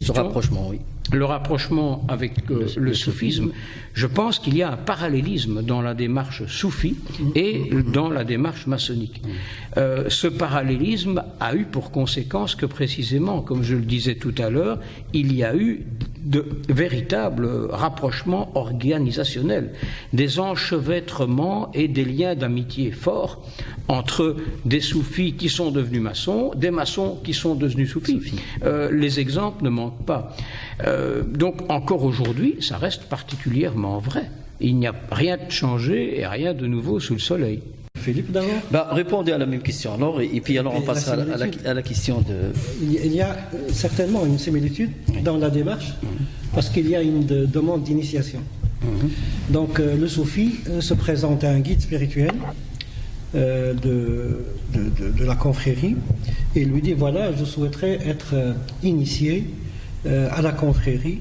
question. Le rapprochement, oui. Le rapprochement avec le soufisme, je pense qu'il y a un parallélisme dans la démarche soufie et dans la démarche maçonnique. Ce parallélisme a eu pour conséquence que précisément, comme je le disais tout à l'heure, il y a eu de véritables rapprochements organisationnels, des enchevêtrements et des liens d'amitié forts entre des soufis qui sont devenus maçons, des maçons qui sont devenus soufis. Les exemples ne manquent pas. Donc encore aujourd'hui, ça reste particulièrement vrai. Il n'y a rien de changé et rien de nouveau sous le soleil. Philippe, d'abord répondez à la même question alors, et puis alors on passera à la question de... Il y a certainement une similitude dans la démarche, parce qu'il y a une demande d'initiation. Donc le soufi se présente à un guide spirituel de la confrérie et lui dit, voilà, je souhaiterais être initié à la confrérie,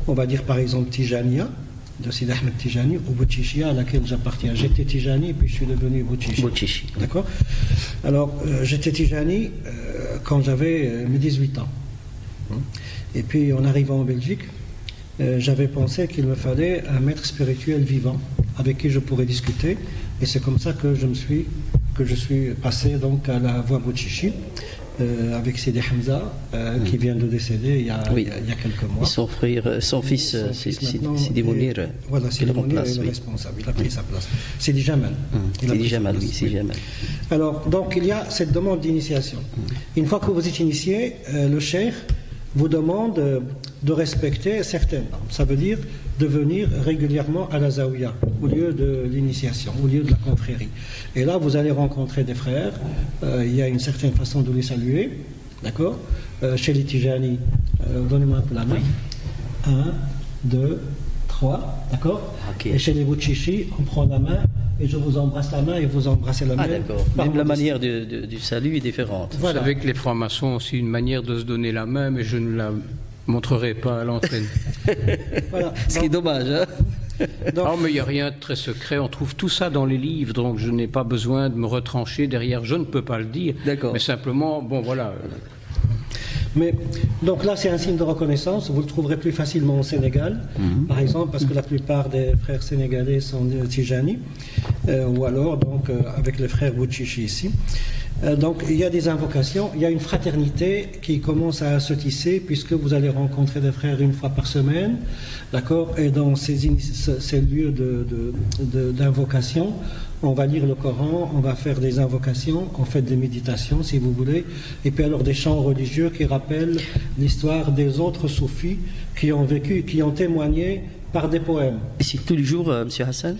on va dire par exemple Tijania, de Sidi Ahmed Tijani, ou Boutchichia, à laquelle j'appartiens. J'étais Tijani, puis je suis devenu Boutchichi. D'accord. Alors, j'étais Tijani quand j'avais mes 18 ans. Et puis, en arrivant en Belgique, j'avais pensé qu'il me fallait un maître spirituel vivant, avec qui je pourrais discuter. Et c'est comme ça que je suis passé donc à la voie Boutchichi, avec Sidi Hamza, qui vient de décéder il y a quelques mois. Son fils, Sidi Mounir, voilà, Sidi Mounir est le responsable, il a pris sa place. Sidi Jamal. Sidi Jamal. Alors, donc, il y a cette demande d'initiation. Une fois que vous êtes initié, le cheikh vous demande de respecter certaines normes. Ça veut dire de venir régulièrement à la Zaouia, au lieu de l'initiation, au lieu de la confrérie. Et là, vous allez rencontrer des frères. Il y a une certaine façon de les saluer. D'accord. Chez les Tijani, donnez-moi un peu la main. 1, 2, 3. D'accord. Et chez les Boutchichi, on prend la main et je vous embrasse la main et vous embrassez la main. D'accord. Même la manière du salut est différente. Voilà. Vous savez que les francs-maçons ont aussi une manière de se donner la main, mais je ne la montrerai pas à l'antenne. Voilà. Ce qui est dommage, hein. Non, mais il n'y a rien de très secret, on trouve tout ça dans les livres, donc je n'ai pas besoin de me retrancher derrière, je ne peux pas le dire, mais simplement, bon voilà. Mais, donc là, c'est un signe de reconnaissance. Vous le trouverez plus facilement au Sénégal, par exemple, parce que la plupart des frères sénégalais sont Tijani, ou alors donc avec les frères Boutchichi ici. Donc il y a des invocations, il y a une fraternité qui commence à se tisser, puisque vous allez rencontrer des frères une fois par semaine, d'accord. Et dans ces lieux d'invocation, on va lire le Coran, on va faire des invocations, on fait des méditations si vous voulez, et puis alors des chants religieux qui rappellent l'histoire des autres soufis qui ont vécu, qui ont témoigné par des poèmes. Et c'est tous les jours, M. Hassan?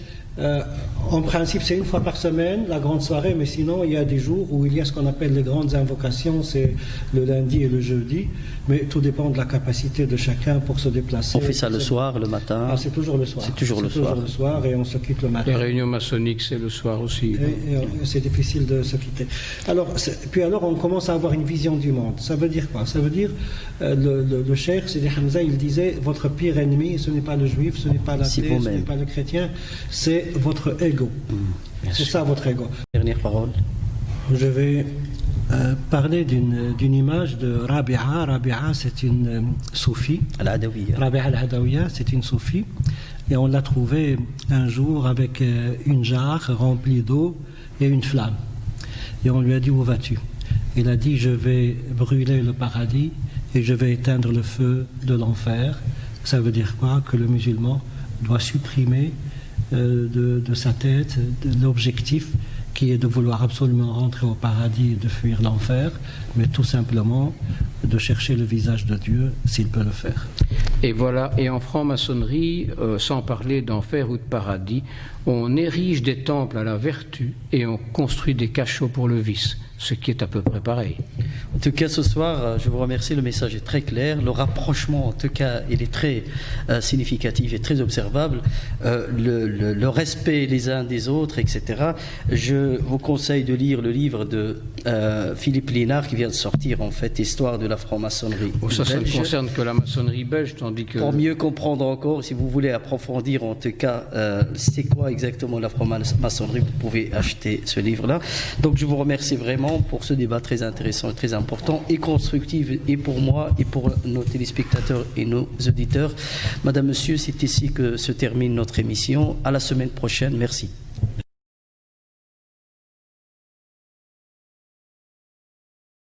En principe, c'est une fois par semaine, la grande soirée, mais sinon, il y a des jours où il y a ce qu'on appelle les grandes invocations, c'est le lundi et le jeudi, mais tout dépend de la capacité de chacun pour se déplacer. On fait ça le soir, le matin? Ah, c'est toujours le soir. C'est toujours le soir et on se quitte le matin. Les réunions maçonniques, c'est le soir aussi. Et c'est difficile de se quitter. Puis alors, on commence à avoir une vision du monde. Ça veut dire quoi? Ça veut dire, le cheikh, Sidi Hamza, il disait, votre pire ennemi, ce n'est pas le juif, ce n'est pas l'athée, ce n'est pas le chrétien, c'est votre ego. C'est ça votre ego. Dernière parole. Je vais parler d'une image de Rabi'a. Rabi'a, c'est une soufie. Rabi'a al-Adawiya, c'est une soufie. Et on l'a trouvée un jour avec une jarre remplie d'eau et une flamme. Et on lui a dit, où vas-tu? Il a dit, je vais brûler le paradis et je vais éteindre le feu de l'enfer. Ça veut dire quoi? Que le musulman doit supprimer de sa tête l'objectif qui est de vouloir absolument rentrer au paradis et de fuir l'enfer, mais tout simplement de chercher le visage de Dieu s'il peut le faire. Et voilà, et en franc-maçonnerie, sans parler d'enfer ou de paradis, on érige des temples à la vertu et on construit des cachots pour le vice, ce qui est à peu près pareil. En tout cas, ce soir, je vous remercie, le message est très clair, le rapprochement, en tout cas, il est très significatif et très observable, le respect les uns des autres, etc. Je vous conseille de lire le livre de Philippe Lénard qui vient de sortir, en fait, Histoire de la franc-maçonnerie Ça belge. ne concerne que la maçonnerie belge, tandis que... Pour mieux comprendre encore, si vous voulez approfondir en tout cas, c'est quoi exactement la franc-maçonnerie, vous pouvez acheter ce livre-là. Donc je vous remercie vraiment pour ce débat très intéressant et très important et constructif, et pour moi et pour nos téléspectateurs et nos auditeurs. Madame, Monsieur, c'est ici que se termine notre émission. À la semaine prochaine. Merci.